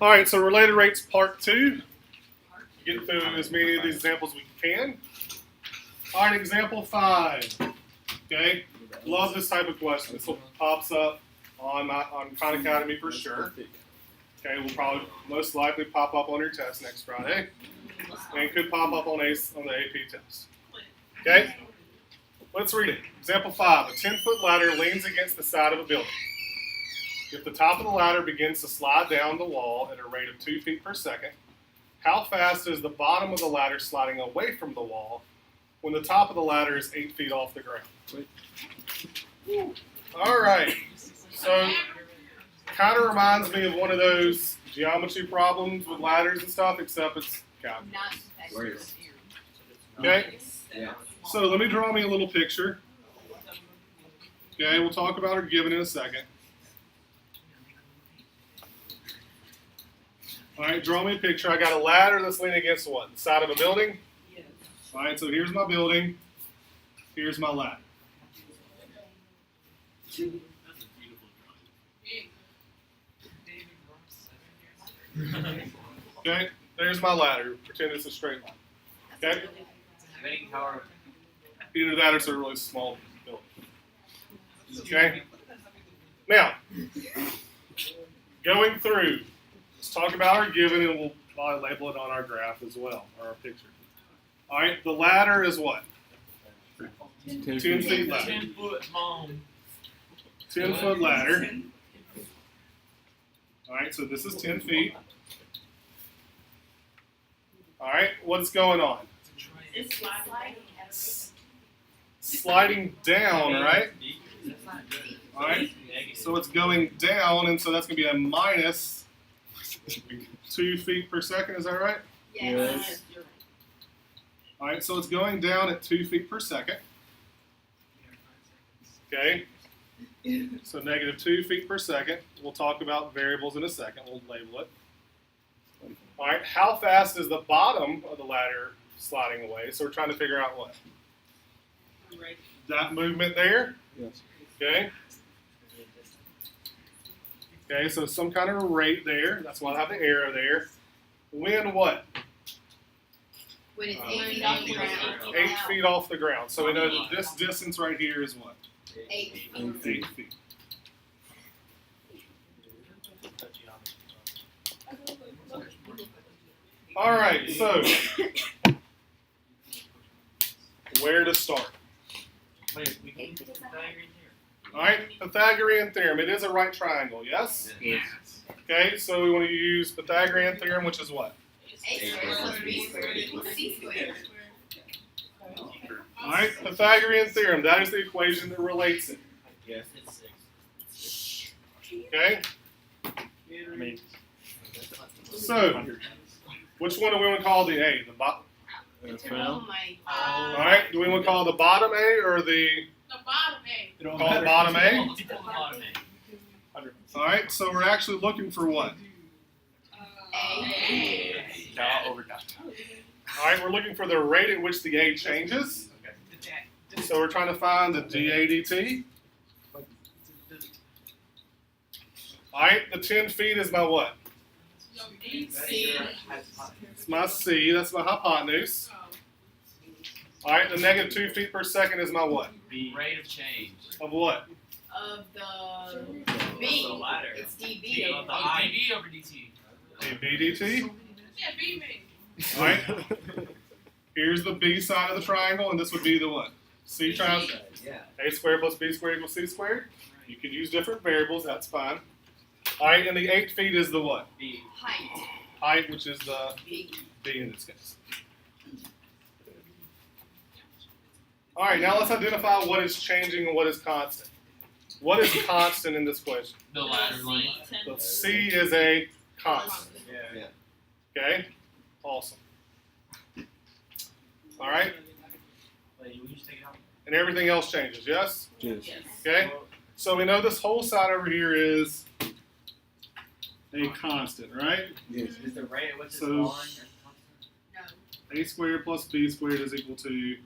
All right, so related rates part 2. Get through as many of these examples we can. All right, example 5. Okay, love this type of question. This pops up on Khan Academy for sure. Okay, will probably most likely pop up on your test next Friday, and could pop up on the AP test. Okay, let's read it. Example 5. A 10-foot ladder leans against the side of a building. If the top of the ladder begins to slide down the wall at a rate of 2 feet per second, how fast is the bottom of the ladder sliding away from the wall when the top of the ladder is 8 feet off the ground? All right, so kind of reminds me of one of those geometry problems with ladders and stuff, except it's calculus. Okay, so let me draw me a little picture. Okay, we'll talk about our given in a second. All right, draw me a picture. I got a ladder that's leaning against what? The side of a building? Yes. All right, so here's my building. Here's my ladder. Okay, there's my ladder. Pretend it's a straight line. Okay? Either that or it's a really small building. Okay? Now, going through, let's talk about our given, and we'll probably label it on our graph as well, or our picture. All right, the ladder is what? 10 feet ladder. 10-foot long. 10-foot ladder. All right, so this is 10 feet. All right, what's going on? It's Sliding down, right? All right, so it's going down, and so that's going to be a minus 2 feet per second, is that right? Yes. All right, so it's going down at 2 feet per second. Okay, so negative 2 feet per second. We'll talk about variables in a second. We'll label it. All right, how fast is the bottom of the ladder sliding away? So we're trying to figure out what? That movement there? Yes. Okay. Okay, so some kind of rate there. That's why I have the arrow there. When what? When it's 8 feet off the ground. 8 feet off the ground. So we know that this distance right here is what? 8 feet. 8 feet. All right, so where to start? All right, Pythagorean theorem. It is a right triangle, yes? Yes. Okay, so we want to use Pythagorean theorem, which is what? A squared plus B squared equals C squared. All right, Pythagorean theorem. That is the equation that relates it. Yes, it's 6. Okay? So, which one do we want to call the A? The bottom? Oh my All God. right, do we want to call the bottom A or the bottom A. call it bottom A? Bottom All right, so we're actually looking for what? A. over All right, we're looking for the rate at which the A changes. So we're trying to find the dAdt. All right, the 10 feet is my what? C. It's my C, that's my hypotenuse. All right, the negative 2 feet per second is my what? B. Rate of change. Of what? Of the B. The ladder. It's dB. Of the dB over dt. dB dt. Yeah, B me. All right. Here's the B side of the triangle, and this would be the what? C times Yeah. A squared plus B squared equals C squared. You could use different variables, that's fine. All right, and the 8 feet is the what? B. Height. Height, which is the B. B in this case. All right, now let's identify what is changing and what is constant. What is constant in this question? The ladder length. The C is a constant. Yeah. Okay? Awesome. All right? Wait, will you just take it out? And everything else changes, yes? Yes. Okay? So we know this whole side over here is a constant, right? Yes. Is the rate what's So- this line? That's constant? No. A squared plus B squared is equal to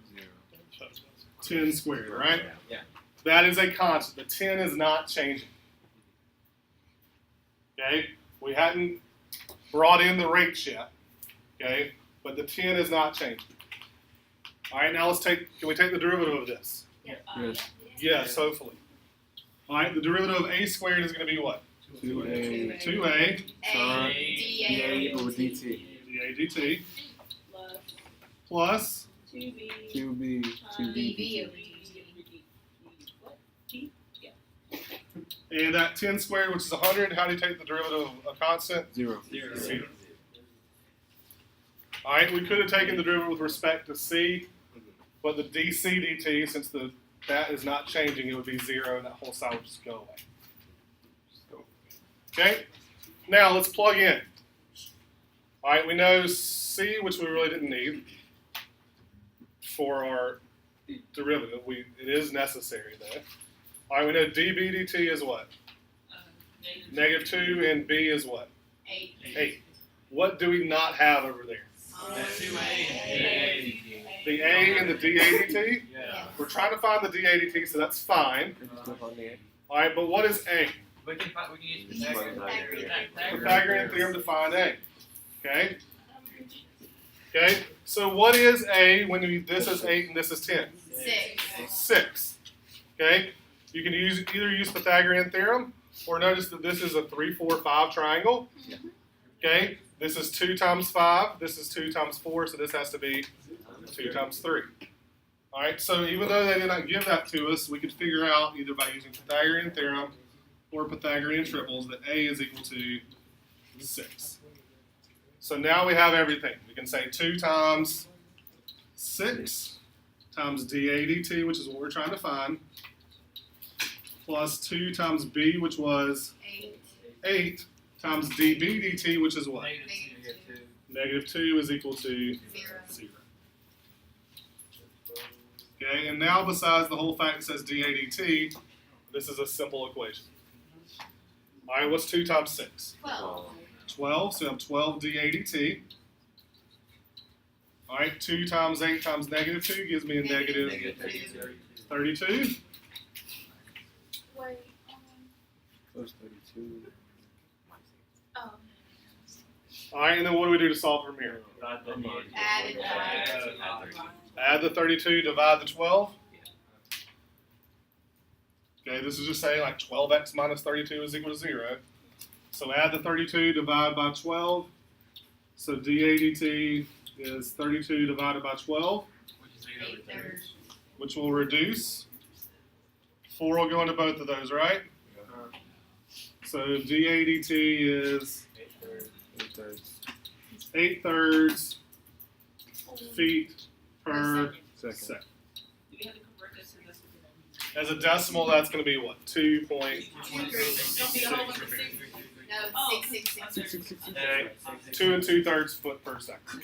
10 squared, right? Yeah. That is a constant. The 10 is not changing. Okay? We hadn't brought in the rates yet, okay? But the 10 is not changing. All right, now can we take the derivative of this? Yes. Yes, hopefully. All right, the derivative of a squared is going to be what? 2a 2a Sorry. DA over dt. dA dt Plus plus 2b. 2b 2b. BB over and that 10 squared, which is 100. How do you take the derivative of a constant? 0. Zero. All right, we could have taken the derivative with respect to c, but the dc dt, since that is not changing, it would be 0, and that whole side would just go away. Okay, now let's plug in. All right, we know c, which we really didn't need for our derivative. It is necessary though. All right, we know dB dt is what? Negative 2, and b is what? 8. 8. What do we not have over there? The a and the dA dt? Yeah. We're trying to find the dA dt, so that's fine. All right, but what is a? We can use Pythagorean. Pythagorean theorem to find a. Okay? Okay, so what is a when this is 8 and this is 10? 6. 6. Okay? You can either use Pythagorean theorem, or notice that this is a 3, 4, 5 triangle. Okay? This is 2 times 5. This is 2 times 4, so this has to be 2 times 3. All right, so even though they did not give that to us, we could figure out either by using Pythagorean theorem or Pythagorean triples that a is equal to 6. So now we have everything. We can say 2 times 6 times dA dt, which is what we're trying to find, plus 2 times b, which was 8. 8, times dB dt, which is what? Negative Negative 2 is equal to 0. 0. Okay, and now besides the whole fact that says dA dt, this is a simple equation. All right, what's 2 times 6? 12. 12, so we have 12 dA dt. All right, 2 times 8 times negative 2 gives me a negative 32. Wait. Close 32. Oh. All right, and then what do we do to solve from here? Add and Add the 32, divide the 12. Okay, this is just saying like 12x minus 32 is equal to 0. So add the 32, divide by 12. So dA dt is 32 divided by 12, 8/3. which will reduce. 4 will go into both of those, right? So dA dt is 8/3 feet per second. As a decimal, that's going to be what? 2 point. No, 6. Okay, 2 2/3 foot per second.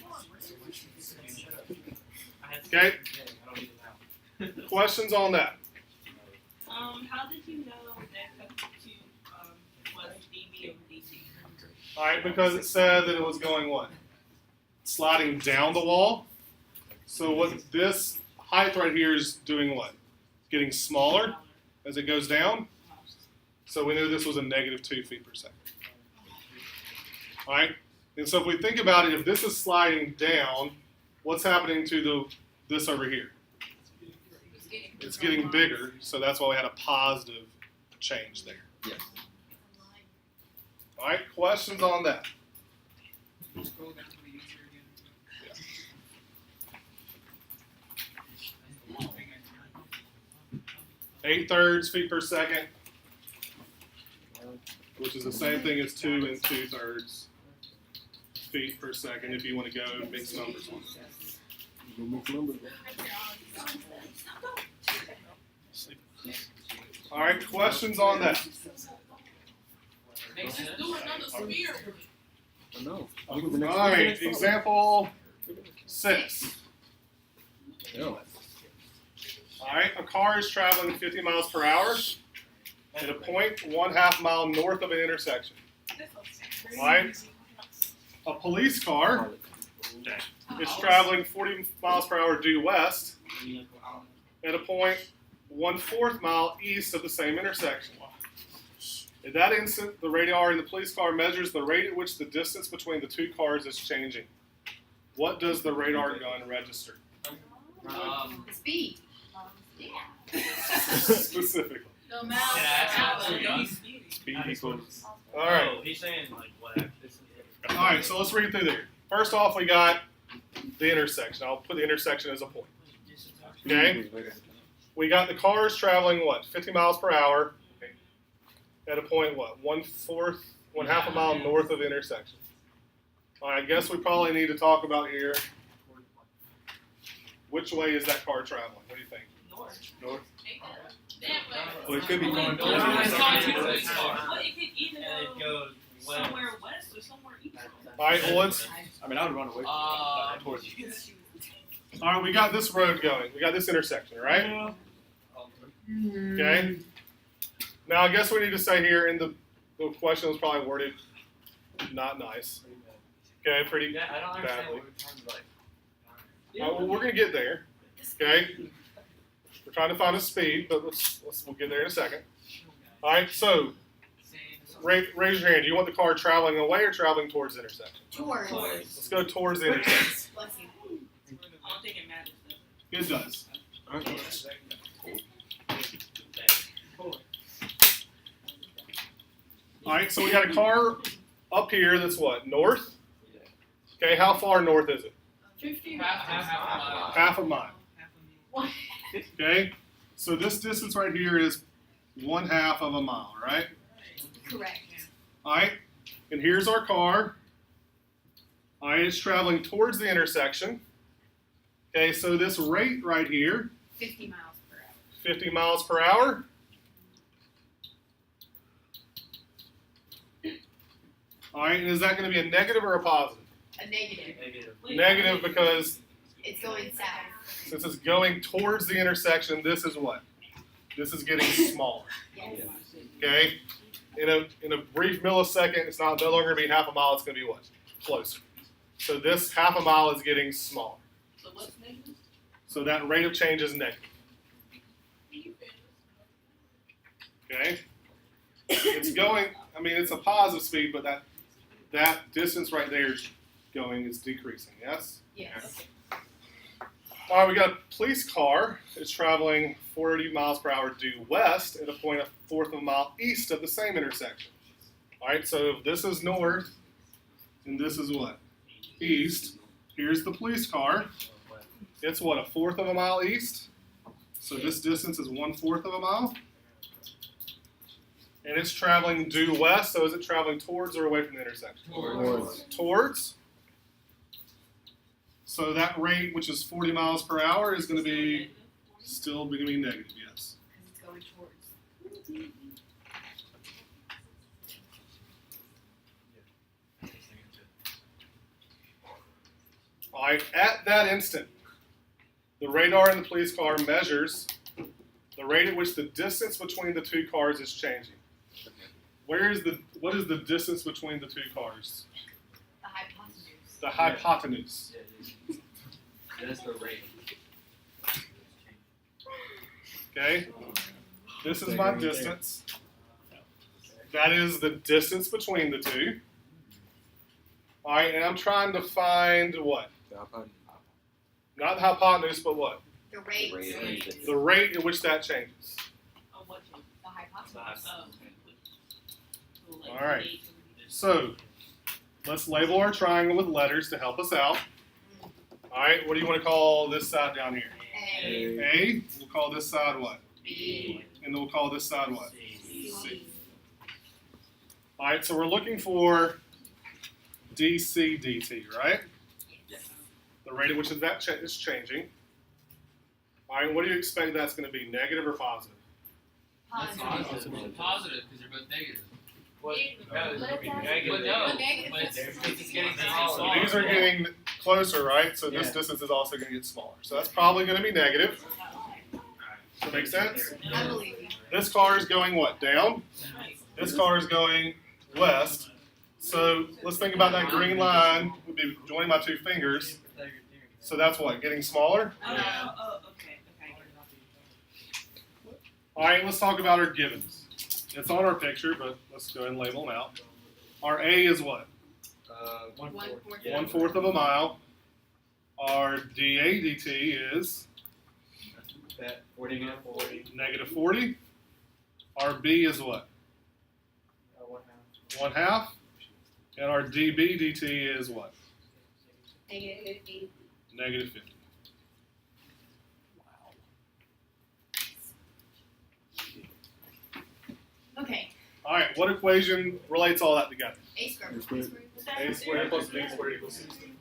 Okay. Questions on that? How did you know that substitute was dB over dt? All right, because it said that it was going what? Sliding down the wall. So what this height right here is doing what? Getting smaller as it goes down. So we knew this was a negative 2 feet per second. All right, and so if we think about it, if this is sliding down, what's happening to this over here? It's getting bigger, so that's why we had a positive change there. Yes. All right, questions on that? Scroll down to the answer again. 8/3 feet per second, which is the same thing as 2 2/3 feet per second if you want to go mix numbers on it. All right, questions on that? Just do another sphere. No. All right, example 6. No. All right, a car is traveling 50 miles per hour at a point 1/2 mile north of an intersection. All right, a police car is traveling 40 miles per hour due west at a point 1/4 mile east of the same intersection. In that instant, the radar in the police car measures the rate at which the distance between the two cars is changing. What does the radar gun register? The speed. Yeah. Specifically. The Can I ask you Yeah. Speed equals. All right. Oh, he's saying like what? All right, so let's read through there. First off, we got the intersection. I'll put the intersection as a point. Okay? We got the cars traveling, what, 50 miles per hour at a point, what, 1/4 a mile north of the intersection. All right, I guess we probably need to talk about here, which way is that car traveling? What do you think? North? Well, it could be going Well, it's going to the police Well, car. it could either And it go goes west. somewhere west or somewhere east. All right, well, let's, I mean, I would run away from it. Towards it. all right, we got this road going. We got this intersection, right? Okay? Now, I guess we need to say here, in the question was probably worded not nice. Okay, pretty. Yeah, I don't understand badly. what we're trying to like. Well, we're gonna get there. Okay. We're trying to find a speed, but we'll get there in a second. All right. So, raise your hand. Do you want the car traveling away or traveling towards the intersection? Towards. Let's go towards the intersection. Bless you. I don't think it matters though. It does. All right. So we got a car up here that's what, north? Okay. How far north is it? 50 Half a mile. What? Okay. So this distance right here is 1/2 of a mile, right? Correct. All right, and here's our car. All right, it's traveling towards the intersection. Okay, so this rate right here, 50 miles per hour. 50 miles per hour. All right, and is that going to be a negative or a positive? A negative. Negative. Negative because It's going south. since it's going towards the intersection, this is what? This is getting smaller. Yes. Okay, in a brief millisecond, it's no longer going to be half a mile. It's going to be what? Closer. So this half a mile is getting smaller. So what's negative? So that rate of change is negative. Okay? It's going, I mean, it's a positive speed, but that distance right there is decreasing, yes? Yes. All right, we got a police car. It's traveling 40 miles per hour due west at a point 1/4 of a mile east of the same intersection. All right, so if this is north and this is what? East. Here's the police car. It's what, 1/4 of a mile east? So this distance is 1/4 of a mile. And it's traveling due west, so is it traveling towards or away from the intersection? Towards. Towards. So that rate, which is 40 miles per hour, is going to be still going to be negative, yes. Because it's going towards. All right, at that instant, the radar in the police car measures the rate at which the distance between the two cars is changing. What is the distance between the two cars? The hypotenuse. The hypotenuse. That's the rate. Okay? This is my distance. That is the distance between the two. All right, and I'm trying to find what? Not the hypotenuse, but what? The rate. The rate at which that changes. Oh, what change? The hypotenuse. Oh, okay. So, like, All right. eight. So, let's label our triangle with letters to help us out. All right, what do you want to call this side down here? A. A. We'll call this side what? B. And then we'll call this side what? C. All right, so we're looking for dc dt, right? Yes. The rate at which that is changing. All right, what do you expect that's going to be, negative or positive? Positive. Positive, because they're both negative. What? No, it's gonna be But negative. no. Negative. But it's getting So smaller. these are getting closer, right? So this Yeah. distance is also going to get smaller. So that's probably going to be negative. Does that make sense? I believe you. This car is going what, down? This car is going west. So let's think about that green line. Would be joining my two fingers. So that's what, getting smaller? Oh, okay, okay. All right, let's talk about our givens. It's on our picture, but let's go ahead and label them out. Our A is what? 1/4. 1/4 of a mile. Our dA dt is That 40 to 40. negative 40. Our B is what? 1/2. And our dB dt is what? Negative 50. Negative 50. Okay. All right, what equation relates all that together? A squared. A squared. A squared plus B squared equals 60.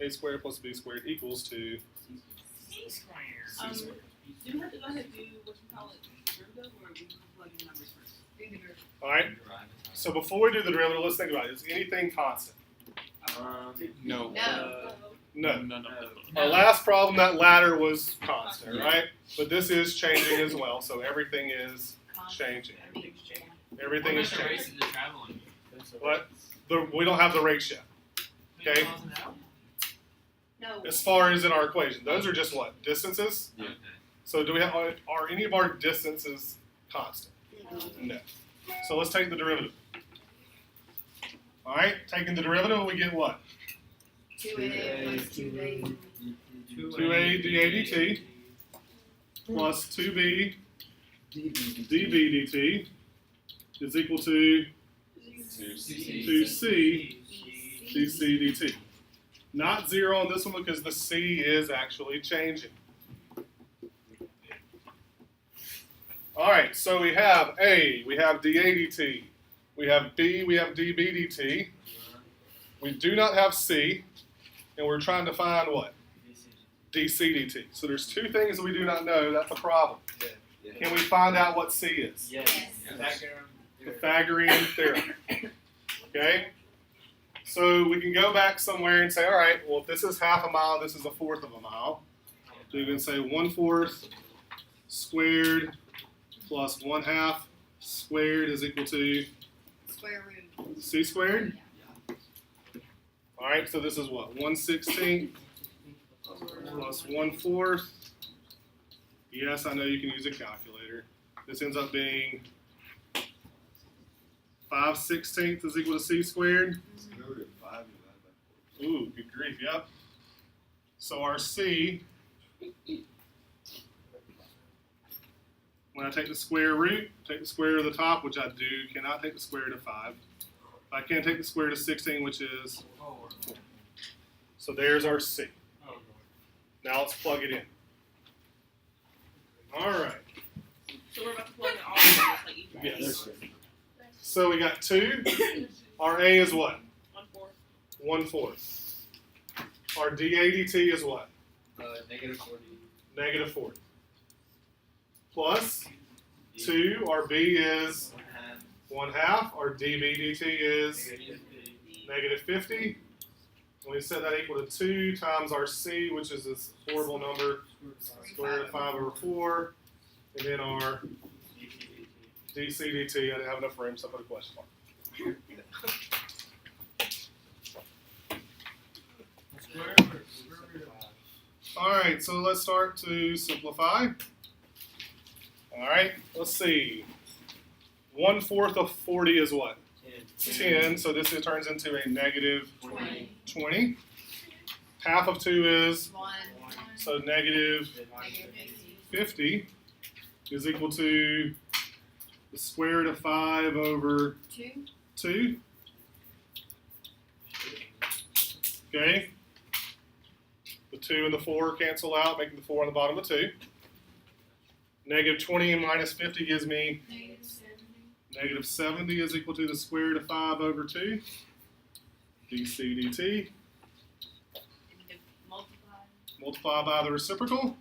A squared plus B squared equals to C squared. C squared. Do you have to go ahead and do what you call it, derivative, or we plug in numbers first? All right, so before we do the derivative, let's think about it. Is anything constant? No. No. No. None of them. Our last problem, that ladder was constant, right? But this is changing as well, so everything is changing. Everything is What about the changing. race of the traveling? What? We don't have the rates yet. Okay. No. As far as in our equation, those are just what? Distances? Okay. So do we have, are any of our distances constant? No. So let's take the derivative. All right, taking the derivative, we get what? 2A plus 2B. 2A dAdt plus 2B dB dt is equal to 2C dC dt. Not 0 on this one because the C is actually changing. All right, so we have A, we have dA dt, we have B, we have dB dt. We do not have C, and we're trying to find what? dC dt. So there's two things that we do not know. That's a problem. Can we find out what C is? Yes. Yes. Pythagorean theorem. Okay? So we can go back somewhere and say, all right, well, if this is half a mile, this is 1/4 of a mile. So you can say 1/4 squared plus 1/2 squared is equal to Square root. C squared. All right, so this is what? 1/16 plus 1/4. Yes, I know you can use a calculator. This ends up being 5/16 is equal to C squared. Ooh, good grief, yep. So our C, when I take the square root, take the square root of the top, which I do, cannot take the square root of 5. I can't take the square root of 16, which is 4. So there's our C. Now let's plug it in. All right. So we're about to plug in all of them, just like each one. Yes. So we got 2. Our A is what? 1/4. 1/4. Our dA dt is what? Negative 40. Negative 40. Plus 2. Our B is 1/2. Our dB dt is negative 50. And we set that equal to 2 times our C, which is this horrible number, square root of 5/4. And then our dC dt. I didn't have enough room, so I put a question mark. All right, so let's start to simplify. All right, let's see. 1/4 of 40 is what? 10, so this turns into a negative 20. Half of 2 is, 1. so negative Negative 50 is equal to the square root of 5 over 2. 2. Okay. The 2 and the 4 cancel out, making the 4 on the bottom of 2. Negative 20 minus 50 gives me Negative 70. negative 70 is equal to the square root of 5 over 2. dC dt. And multiply. Multiply by the reciprocal.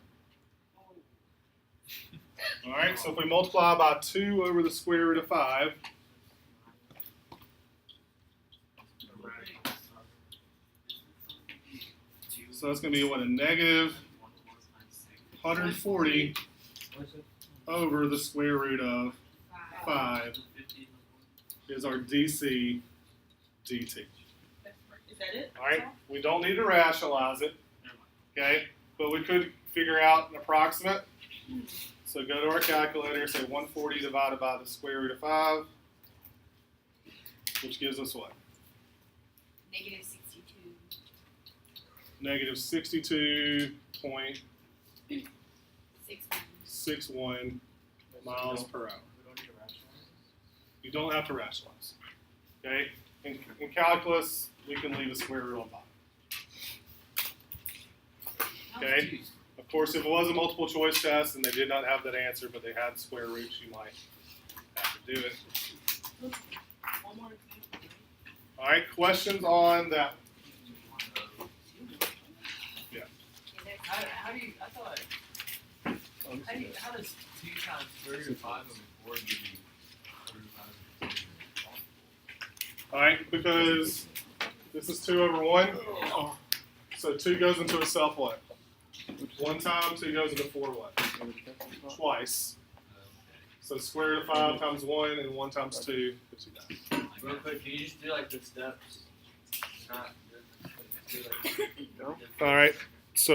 All right, so if we multiply by 2 over the square root of 5, so that's going to be what, a negative 140 over the square root of 5 is our dC dt. Is that it? All right, we don't need to rationalize it, okay? But we could figure out an approximate. So go to our calculator, say 140 divided by the square root of 5, which gives us what? Negative 62. Negative 62.61 miles per hour. You don't have to rationalize. Okay? In calculus, we can leave a square root on bottom. Okay? Of course, if it was a multiple choice test and they did not have that answer, but they had square roots, you might have to do it. One more example. All right, questions on that? How do you, I thought, how does 2 times 3 or 5 over 4 give you 35? All right, because this is 2 over 1. So 2 goes into itself what? 1 time, 2 goes into 4 what? Twice. So square root of 5 times 1 and 1 times 2 gives you that. Real quick, can you just do like the steps? Not, All right.